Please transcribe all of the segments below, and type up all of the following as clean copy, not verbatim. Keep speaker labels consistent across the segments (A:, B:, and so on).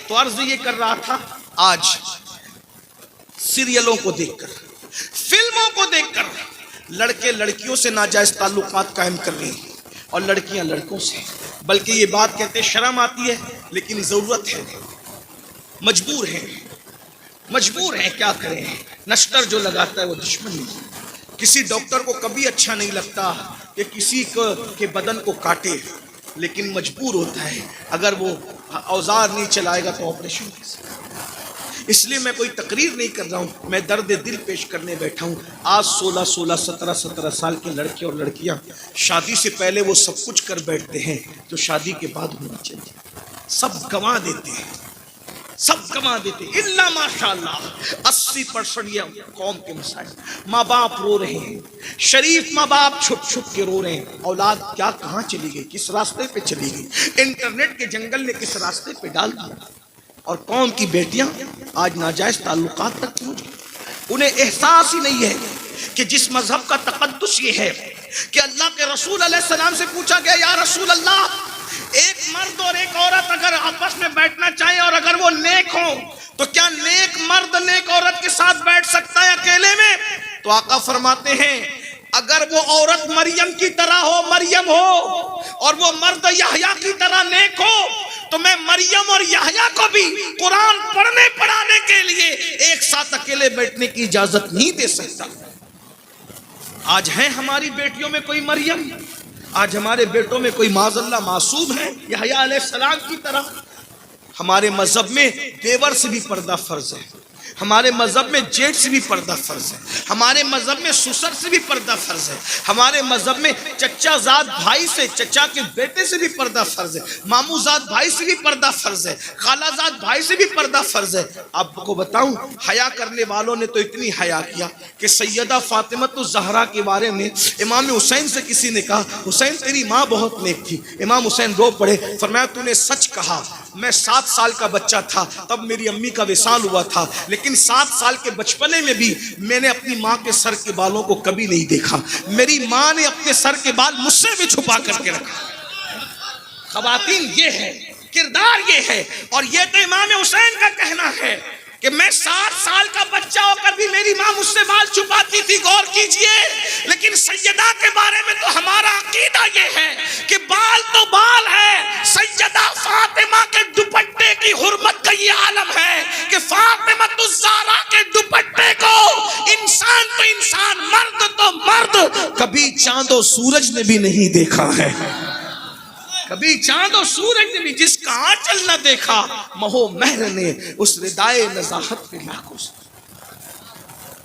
A: تو عرض یہ کر رہا تھا، آج سیریلوں کو دیکھ کر، فلموں کو دیکھ کر لڑکے لڑکیوں سے ناجائز تعلقات قائم کر رہے ہیں اور لڑکیاں لڑکوں سے، بلکہ یہ بات کہتے شرم آتی ہے لیکن ضرورت ہے، مجبور ہیں، کیا کریں؟ نشتر جو لگاتا ہے وہ دشمن نہیں۔ کسی ڈاکٹر کو کبھی اچھا نہیں لگتا کہ کسی کے بدن کو کاٹے، لیکن مجبور ہوتا ہے، اگر وہ اوزار نہیں چلائے گا تو آپریشن کیسے؟ اس لیے میں کوئی تقریر نہیں کر رہا ہوں، میں درد دل پیش کرنے بیٹھا ہوں۔ آج 16 سال کے لڑکے اور لڑکیاں شادی سے پہلے وہ سب کچھ کر بیٹھتے ہیں جو شادی کے بعد ہونا چاہیے، سب گنوا دیتے ہیں، الا ماشاءاللہ 80% یہ قوم کے مسائل۔ ماں باپ رو رہے ہیں، شریف ماں باپ چھپ چھپ کے رو رہے ہیں، اولاد کیا کہاں چلی گئی، کس راستے پہ چلی گئی، انٹرنیٹ کے جنگل نے کس راستے پہ ڈال دیا، اور قوم کی بیٹیاں آج ناجائز تعلقات تک پہنچ گئی۔ انہیں احساس ہی نہیں ہے کہ جس مذہب کا تقدس یہ ہے کہ اللہ کے رسول علیہ السلام سے پوچھا گیا، یا رسول اللہ، ایک مرد اور ایک عورت اگر آپس میں بیٹھنا چاہیں اور اگر وہ نیک ہوں تو کیا نیک مرد نیک عورت کے ساتھ بیٹھ سکتا ہے اکیلے میں؟ تو آقا فرماتے ہیں اگر وہ عورت مریم کی طرح ہو، مریم ہو، اور وہ مرد یحییٰ کی طرح نیک ہو، تو میں مریم اور یحییٰ کو بھی قرآن پڑھنے پڑھانے کے لیے ایک ساتھ اکیلے بیٹھنے کی اجازت نہیں دے سکتا۔ آج ہے ہماری بیٹیوں میں کوئی مریم، آج ہمارے بیٹوں میں کوئی معاذ اللہ معصوم ہے یحییٰ علیہ السلام کی طرح؟ ہمارے مذہب میں دیور سے بھی پردہ فرض ہے، ہمارے مذہب میں جیٹ سے بھی پردہ فرض ہے، ہمارے مذہب میں سسر سے بھی پردہ فرض ہے، ہمارے مذہب میں چچا زاد بھائی سے، چچا کے بیٹے سے بھی پردہ فرض ہے، ماموں زاد بھائی سے بھی پردہ فرض ہے، خالہ زاد بھائی سے بھی پردہ فرض ہے۔ آپ کو بتاؤں، حیا کرنے والوں نے تو اتنی حیا کیا کہ سیدہ فاطمہ الزہرا کے بارے میں امام حسین سے کسی نے کہا، حسین تیری ماں بہت نیک تھی۔ امام حسین رو پڑے، فرمایا تو نے سچ کہا، میں 7 سال کا بچہ تھا تب میری امی کا وصال ہوا تھا، لیکن 7 سال کے بچپنے میں بھی میں نے اپنی ماں کے سر کے بالوں کو کبھی نہیں دیکھا، میری ماں نے اپنے سر کے بال مجھ سے بھی چھپا کر کے رکھا۔ خواتین یہ ہے، کردار یہ ہے، اور یہ تو امام حسین کا کہنا ہے کہ میں 7 سال کا بچہ ہو کر بھی میری ماں مجھ سے بال چھپاتی تھی۔ غور کیجئے، لیکن سیدہ کے بارے میں تو ہمارا عقیدہ یہ ہے کہ بال تو بال ہے۔ سیدہ فاطمہ کے دوپٹے کی حرمت کا یہ عالم ہے کہ فاطمہ الزہرا کے دوپٹے کو انسان تو انسان، مرد تو مرد، کبھی چاند و سورج نے بھی نہیں دیکھا ہے، کبھی چاند و سورج نے بھی، جس کا آنچل نہ دیکھا مہو مہر نے اس ردائے نزاہت پہ لاکھوں سے۔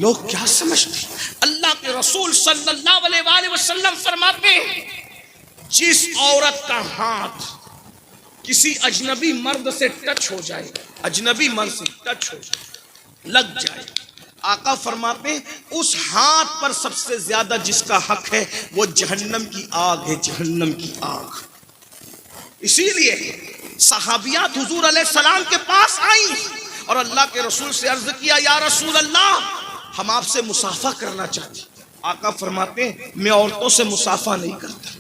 A: لوگ کیا سمجھتے؟ اللہ کے رسول صلی اللہ علیہ وآلہ وسلم فرماتے ہیں جس عورت کا ہاتھ کسی اجنبی مرد سے ٹچ ہو جائے، اجنبی مرد سے ٹچ ہو جائے، لگ جائے، آقا فرماتے ہیں اس ہاتھ پر سب سے زیادہ جس کا حق ہے وہ جہنم کی آگ ہے، جہنم کی آگ۔ اسی لیے صحابیات حضور علیہ السلام کے پاس آئیں اور اللہ کے رسول سے عرض کیا، یا رسول اللہ ہم آپ سے مصافحہ کرنا چاہتے ہیں۔ آقا فرماتے ہیں میں عورتوں سے مصافحہ نہیں کرتا۔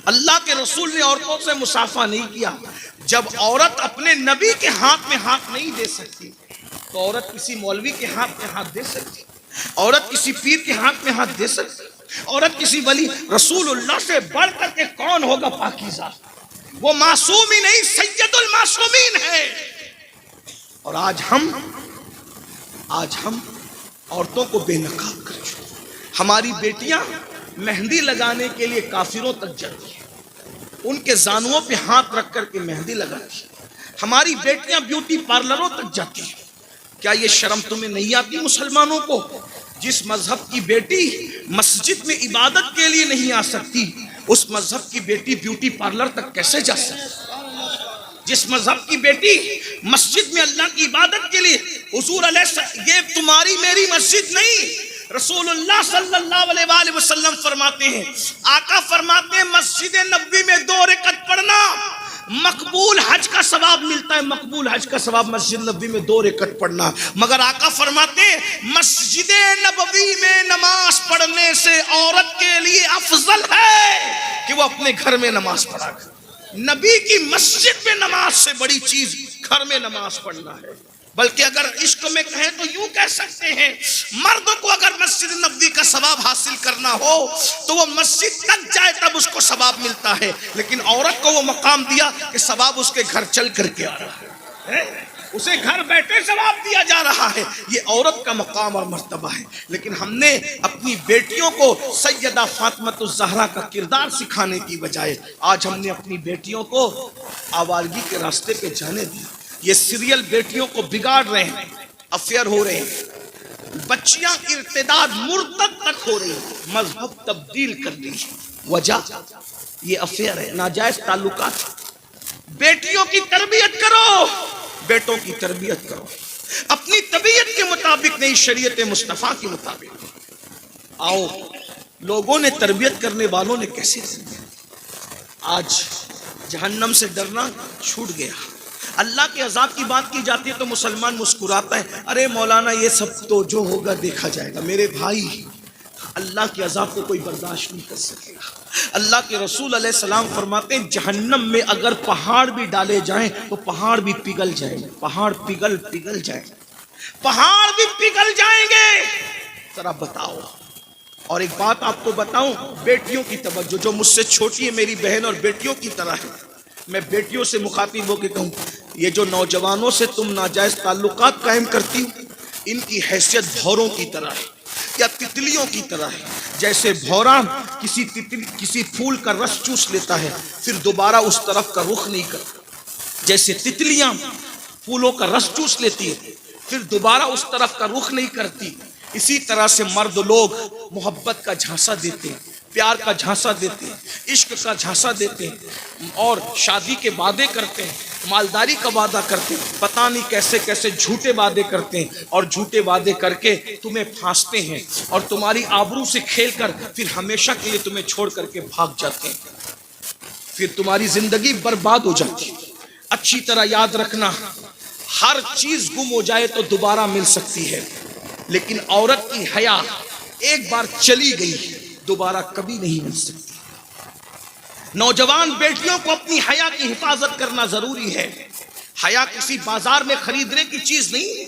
A: اللہ کے رسول نے عورتوں سے مصافحہ نہیں کیا۔ جب عورت اپنے نبی کے ہاتھ میں ہاتھ نہیں دے سکتی تو عورت کسی مولوی کے ہاتھ میں ہاتھ دے سکتی، عورت کسی پیر کے ہاتھ میں ہاتھ دے سکتی، عورت کسی ولی۔ رسول اللہ سے بڑھ کر کے کون ہوگا پاکیزہ؟ وہ معصوم ہی نہیں، سید المعصومین ہے۔ اور آج ہم عورتوں کو بے نقاب کر چکے۔ ہماری بیٹیاں مہندی لگانے کے لیے کافروں تک جاتی ہیں، ان کے زانوؤں پہ ہاتھ رکھ کر کے مہندی لگاتی ہیں۔ ہماری بیٹیاں بیوٹی پارلروں تک جاتی ہیں۔ کیا یہ شرم تمہیں نہیں آتی مسلمانوں کو؟ جس مذہب کی بیٹی مسجد میں عبادت کے لیے نہیں آ سکتی، اس مذہب کی بیٹی بیوٹی پارلر تک کیسے جا سکتی؟ جس مذہب کی بیٹی مسجد میں اللہ کی عبادت کے لیے، حضور علیہ السلام، یہ تمہاری میری مسجد نہیں، رسول اللہ صلی اللہ علیہ وآلہ وسلم فرماتے ہیں، آقا فرماتے ہیں مسجد نبوی میں 2 رکعت پڑھنا مقبول حج کا ثواب ملتا ہے، مقبول حج کا ثواب مسجد نبوی میں 2 رکعت پڑھنا۔ مگر آقا فرماتے ہیں مسجد نبوی میں نماز پڑھنے سے عورت کے لیے افضل ہے کہ وہ اپنے گھر میں نماز پڑھا کر۔ نبی کی مسجد میں نماز سے بڑی چیز گھر میں نماز پڑھنا ہے. بلکہ اگر عشق میں کہیں تو یوں کہہ سکتے ہیں، مرد کو اگر مسجد نبوی کا ثواب حاصل کرنا ہو تو وہ مسجد تک جائے تب اس کو ثواب ملتا ہے، لیکن عورت کو وہ مقام دیا کہ ثواب اس کے گھر چل کر کے آ رہا ہے، اسے گھر بیٹھے ثواب دیا جا رہا ہے. یہ عورت کا مقام اور مرتبہ ہے. لیکن ہم نے اپنی بیٹیوں کو سیدہ فاطمہ الزہرا کا کردار سکھانے کی بجائے آج ہم نے اپنی بیٹیوں کو آوارگی کے راستے پہ جانے دیا. یہ سیریل بیٹیوں کو بگاڑ رہے ہیں، افیئر ہو رہے ہیں، بچیاں ارتداد مرتد تک ہو رہی ہیں، مذہب تبدیل کر لی. وجہ یہ افیئر ہے، ناجائز تعلقات. بیٹیوں کی تربیت کرو، بیٹوں کی تربیت کرو، اپنی طبیعت کے مطابق نہیں، شریعت مصطفیٰ کے مطابق. آؤ لوگوں نے تربیت کرنے والوں نے کیسے آج جہنم سے ڈرنا چھوٹ گیا. اللہ کے عذاب کی بات کی جاتی ہے تو مسلمان مسکراتا ہے، ارے مولانا یہ سب تو جو ہوگا دیکھا جائے گا. میرے بھائی، اللہ کے عذاب کو کوئی برداشت نہیں کر سکے گا. اللہ کے رسول علیہ السلام فرماتے ہیں جہنم میں اگر پہاڑ بھی ڈالے جائیں تو پہاڑ بھی پگھل جائیں گے. پہاڑ پگھل جائیں گے، پہاڑ بھی پگھل جائیں گے. ذرا بتاؤ. اور ایک بات آپ کو بتاؤں، بیٹیوں کی توجہ، جو مجھ سے چھوٹی ہے میری بہن اور بیٹیوں کی طرح ہے، میں بیٹیوں سے مخاطب ہو کے کہوں، یہ جو نوجوانوں سے تم ناجائز تعلقات قائم کرتی ہو، ان کی حیثیت بھوروں کی طرح ہے یا تتلیوں کی طرح ہے. جیسے بھورا کسی پھول کا رس چوس لیتا ہے پھر دوبارہ اس طرف کا رخ نہیں کرتا، جیسے تتلیاں پھولوں کا رس چوس لیتی ہے پھر دوبارہ اس طرف کا رخ نہیں کرتی، اسی طرح سے مرد لوگ محبت کا جھانسا دیتے ہیں، پیار کا جھانسا دیتے ہیں، عشق کا جھانسا دیتے ہیں اور شادی کے وعدے کرتے ہیں، مالداری کا وعدہ کرتے ہیں، پتہ نہیں کیسے کیسے جھوٹے وعدے کرتے ہیں اور جھوٹے وعدے کر کے تمہیں پھانستے ہیں اور تمہاری آبرو سے کھیل کر پھر ہمیشہ کے لیے تمہیں چھوڑ کر کے بھاگ جاتے ہیں. پھر تمہاری زندگی برباد ہو جاتی ہے. اچھی طرح یاد رکھنا، ہر چیز گم ہو جائے تو دوبارہ مل سکتی ہے، لیکن عورت کی حیا ایک بار چلی گئی دوبارہ کبھی نہیں مل سکتی. نوجوان بیٹیوں کو اپنی حیا کی حفاظت کرنا ضروری ہے. حیا کسی بازار میں خریدنے کی چیز نہیں ہے،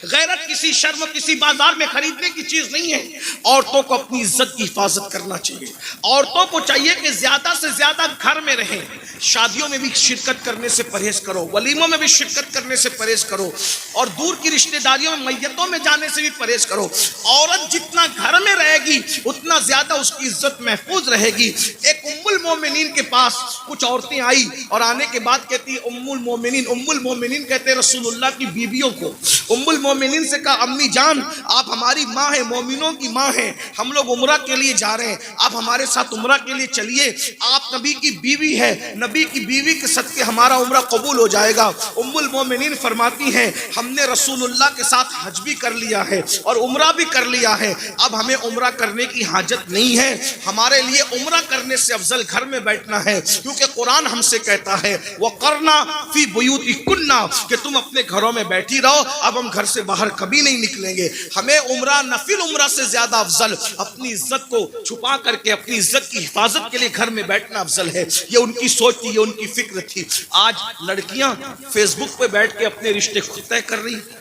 A: غیرت کسی شرم کسی بازار میں خریدنے کی چیز نہیں ہے. عورتوں کو اپنی عزت کی حفاظت کرنا چاہیے. عورتوں کو چاہیے کہ زیادہ سے زیادہ گھر میں رہیں، شادیوں میں بھی شرکت کرنے سے پرہیز کرو، ولیموں میں بھی شرکت کرنے سے پرہیز کرو اور دور کی رشتہ داریوں میں میتوں میں جانے سے بھی پرہیز کرو. عورت جتنا گھر میں رہے گی اتنا زیادہ اس کی عزت محفوظ رہے گی. ایک ام المومنین کے پاس کچھ عورتیں آئی اور آنے کے بعد کہتی ام المومنین کہتے ہیں رسول اللہ کی بیویوں کو. ام المومنین سے کہا امی جان آپ ہماری ماں ہیں، مومنوں کی ماں ہیں، ہم لوگ عمرہ کے لیے جا رہے ہیں، آپ ہمارے ساتھ عمرہ کے لیے چلیے، آپ نبی کی بیوی ہے، نبی کی بیوی کے صدقے ہمارا عمرہ قبول ہو جائے گا. ام المومنین فرماتی ہیں ہم نے رسول اللہ کے ساتھ حج بھی کر لیا ہے اور عمرہ بھی کر لیا ہے، اب ہمیں عمرہ کرنے کی حاجت نہیں ہے، ہمارے لیے عمرہ کرنے سے افضل گھر میں بیٹھنا ہے، کیونکہ قرآن ہم سے کہتا ہے وَقَرْنَا فِي بُيُوتِكُنَّ کہ تم اپنے گھروں میں بیٹھی رہو، اب ہم گھر سے باہر کبھی نہیں نکلیں گے. ہمیں عمرہ نفل عمرہ سے زیادہ افضل اپنی عزت کو چھپا کر کے اپنی عزت کی حفاظت کے لیے گھر میں بیٹھنا افضل ہے. یہ ان کی سوچ تھی، یہ ان کی فکر تھی. آج لڑکیاں فیس بک پہ بیٹھ کے اپنے رشتے خود طے کر رہی ہیں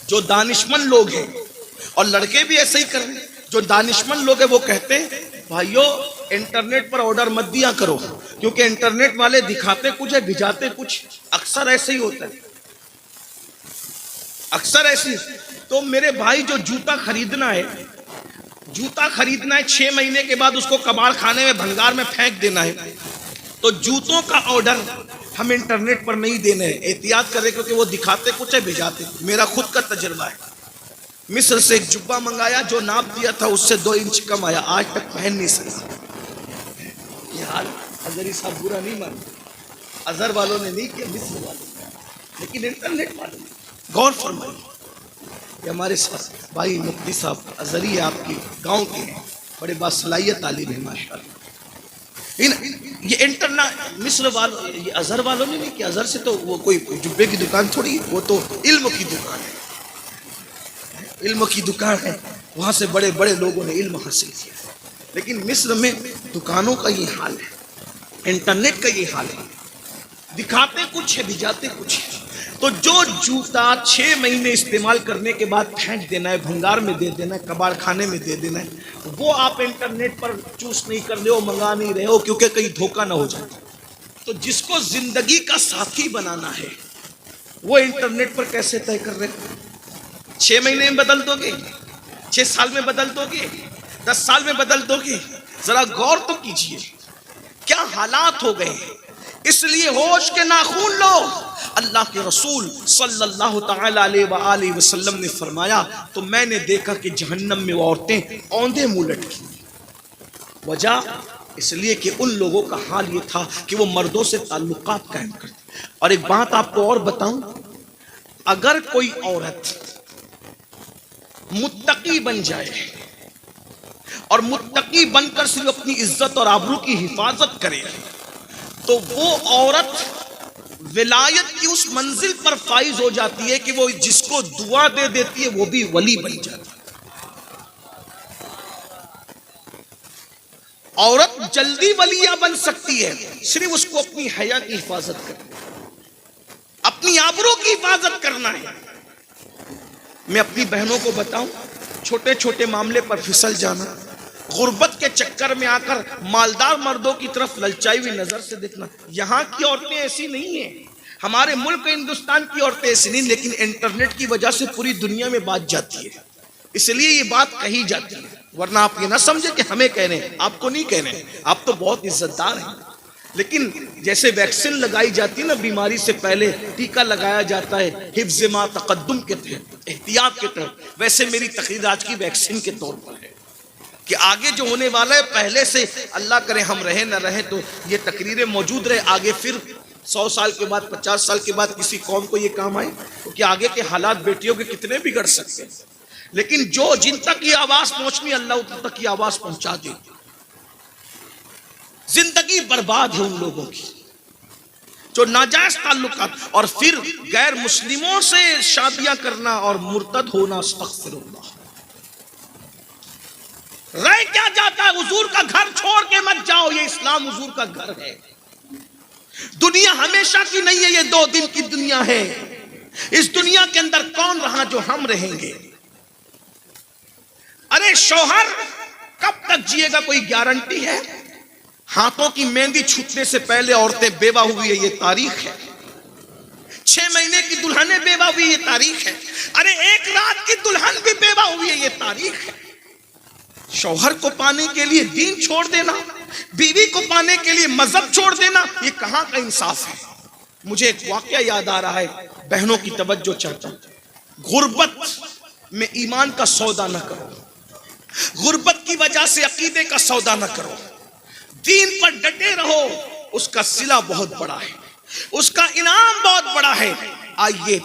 A: جو دانشمند لوگ ہیں، اور لڑکے بھی ایسے ہی کر رہے ہیں. جو دانشمند لوگ ہیں وہ کہتے ہیں بھائیو انٹرنیٹ پر آرڈر مت دیا کرو، کیونکہ انٹرنیٹ والے دکھاتے کچھ ہے بھجاتے کچھ. اکثر ایسے ہی ہوتا ہے، اکثر ایسی. تو میرے بھائی جو جوتا خریدنا ہے 6 مہینے کے بعد اس کو کباڑ خانے میں بھنگار میں پھینک دینا ہے، تو جوتوں کا آرڈر ہم انٹرنیٹ پر نہیں دینے ہیں. احتیاط کریں کیونکہ وہ دکھاتے کچھ ہے بھجاتے. میرا خود کا تجربہ ہے، مصر سے ایک جبہ منگایا جو ناپ دیا تھا اس سے 2 انچ کم آیا، آج تک پہن نہیں سکا. یہ حال اظہری صاحب برا نہیں مانتے، اظہر والوں نے نہیں کیا، مصر والوں نے، لیکن انٹرنیٹ والوں نے. غور فرمائیے. یہ ہمارے ساتھ بھائی مفتی صاحب اظہری آپ کی گاؤں کے ہیں، بڑے باصلاحیت عالم ہیں ماشاءاللہ. یہ مصر والوں یہ اظہر والوں نے نہیں کیا. اظہر سے تو وہ کوئی جبے کی دکان تھوڑی، وہ تو علم کی دکان ہے، علم کی دکان ہے، وہاں سے بڑے بڑے لوگوں نے علم حاصل کیا. لیکن مصر میں دکانوں کا یہ حال ہے. انٹرنیٹ کا یہ حال ہے، دکھاتے کچھ ہے بھجاتے کچھ ہے۔ تو جو جوتا 6 مہینے استعمال کرنے کے بعد پھینک دینا ہے، بھنگار میں دے دینا ہے، کباڑ خانے میں دے دینا ہے، وہ آپ انٹرنیٹ پر چوز نہیں کر رہے ہو، منگا نہیں رہے ہو، کیونکہ کہیں دھوکہ نہ ہو جائے۔ تو جس کو زندگی کا ساتھی بنانا ہے وہ انٹرنیٹ پر کیسے طے کر رہے ہو؟ 6 مہینے میں بدل دو گے، 6 سال میں بدل دو گے، 10 سال میں بدل دو گے؟ ذرا غور تو کیجئے کیا حالات ہو گئے ہیں۔ اس لیے ہوش کے ناخون لو۔ اللہ کے رسول صلی اللہ تعالی علیہ وآلہ وسلم نے فرمایا تو میں نے دیکھا کہ جہنم میں وہ عورتیں اوندھے منہ لٹکی۔ وجہ اس لیے کہ ان لوگوں کا حال یہ تھا کہ وہ مردوں سے تعلقات قائم کرتے۔ اور ایک بات آپ کو اور بتاؤں، اگر کوئی عورت متقی بن جائے اور متقی بن کر صرف اپنی عزت اور آبرو کی حفاظت کرے تو وہ عورت ولایت کی اس منزل پر فائز ہو جاتی ہے کہ وہ جس کو دعا دے دیتی ہے وہ بھی ولی بن جاتی ہے۔ عورت جلدی ولیہ بن سکتی ہے صرف اس کو اپنی حیا کی حفاظت کرنا، اپنی آبرو کی حفاظت کرنا ہے۔ میں اپنی بہنوں کو بتاؤں، چھوٹے چھوٹے معاملے پر پھسل جانا، غربت کے چکر میں آ کر مالدار مردوں کی طرف للچائی ہوئی نظر سے دیکھنا۔ یہاں کی عورتیں ایسی نہیں ہیں، ہمارے ملک ہندوستان کی عورتیں ایسی نہیں، لیکن انٹرنیٹ کی وجہ سے پوری دنیا میں بات جاتی ہے، اس لیے یہ بات کہی جاتی ہے۔ ورنہ آپ یہ نہ سمجھے کہ ہمیں کہہ رہے ہیں، آپ کو نہیں کہہ رہے ہیں، آپ تو بہت عزت دار ہیں۔ لیکن جیسے ویکسین لگائی جاتی ہے نا، بیماری سے پہلے ٹیکہ لگایا جاتا ہے حفظ ما تقدم کے تحت، احتیاط کے تحت، ویسے میری تقریر آج کی ویکسین کے طور پر ہے کہ آگے جو ہونے والا ہے پہلے سے، اللہ کرے ہم رہیں نہ رہیں تو یہ تقریریں موجود رہے، آگے پھر 100 سال کے بعد 50 سال کے بعد کسی قوم کو یہ کام آئے، کیونکہ آگے کے حالات بیٹیوں کے کتنے بگڑ سکتے ہیں۔ لیکن جن تک یہ آواز پہنچنی اللہ ان تک یہ آواز پہنچا دے۔ زندگی برباد ہے ان لوگوں کی جو ناجائز تعلقات اور پھر غیر مسلموں سے شادیاں کرنا اور مرتد ہونا، استغفر اللہ۔ رہ کیا جاتا ہے؟ حضور کا گھر چھوڑ کے مت جاؤ، یہ اسلام حضور کا گھر ہے۔ دنیا ہمیشہ کی نہیں ہے، یہ 2 دن کی دنیا ہے۔ اس دنیا کے اندر کون رہا جو ہم رہیں گے؟ ارے شوہر کب تک جیے گا کوئی گارنٹی ہے؟ ہاتھوں کی مہندی چھوٹنے سے پہلے عورتیں بیوہ ہوئی ہے، یہ تاریخ ہے۔ 6 مہینے کی دلہنیں بیوہ ہوئی، یہ تاریخ ہے۔ ارے 1 رات کی دلہن بھی بیوہ ہوئی ہے، یہ تاریخ ہے۔ شوہر کو پانے کے لیے دین چھوڑ دینا، بیوی کو پانے کے لیے مذہب چھوڑ دینا، یہ کہاں کا انصاف ہے؟ مجھے ایک واقعہ یاد آ رہا ہے، بہنوں کی توجہ چاہتا ہوں۔ غربت میں ایمان کا سودا نہ کرو، غربت کی وجہ سے عقیدے کا سودا نہ کرو، دین پر ڈٹے رہو، اس کا صلہ بہت بڑا ہے، اس کا انعام بہت بڑا ہے۔ آئیے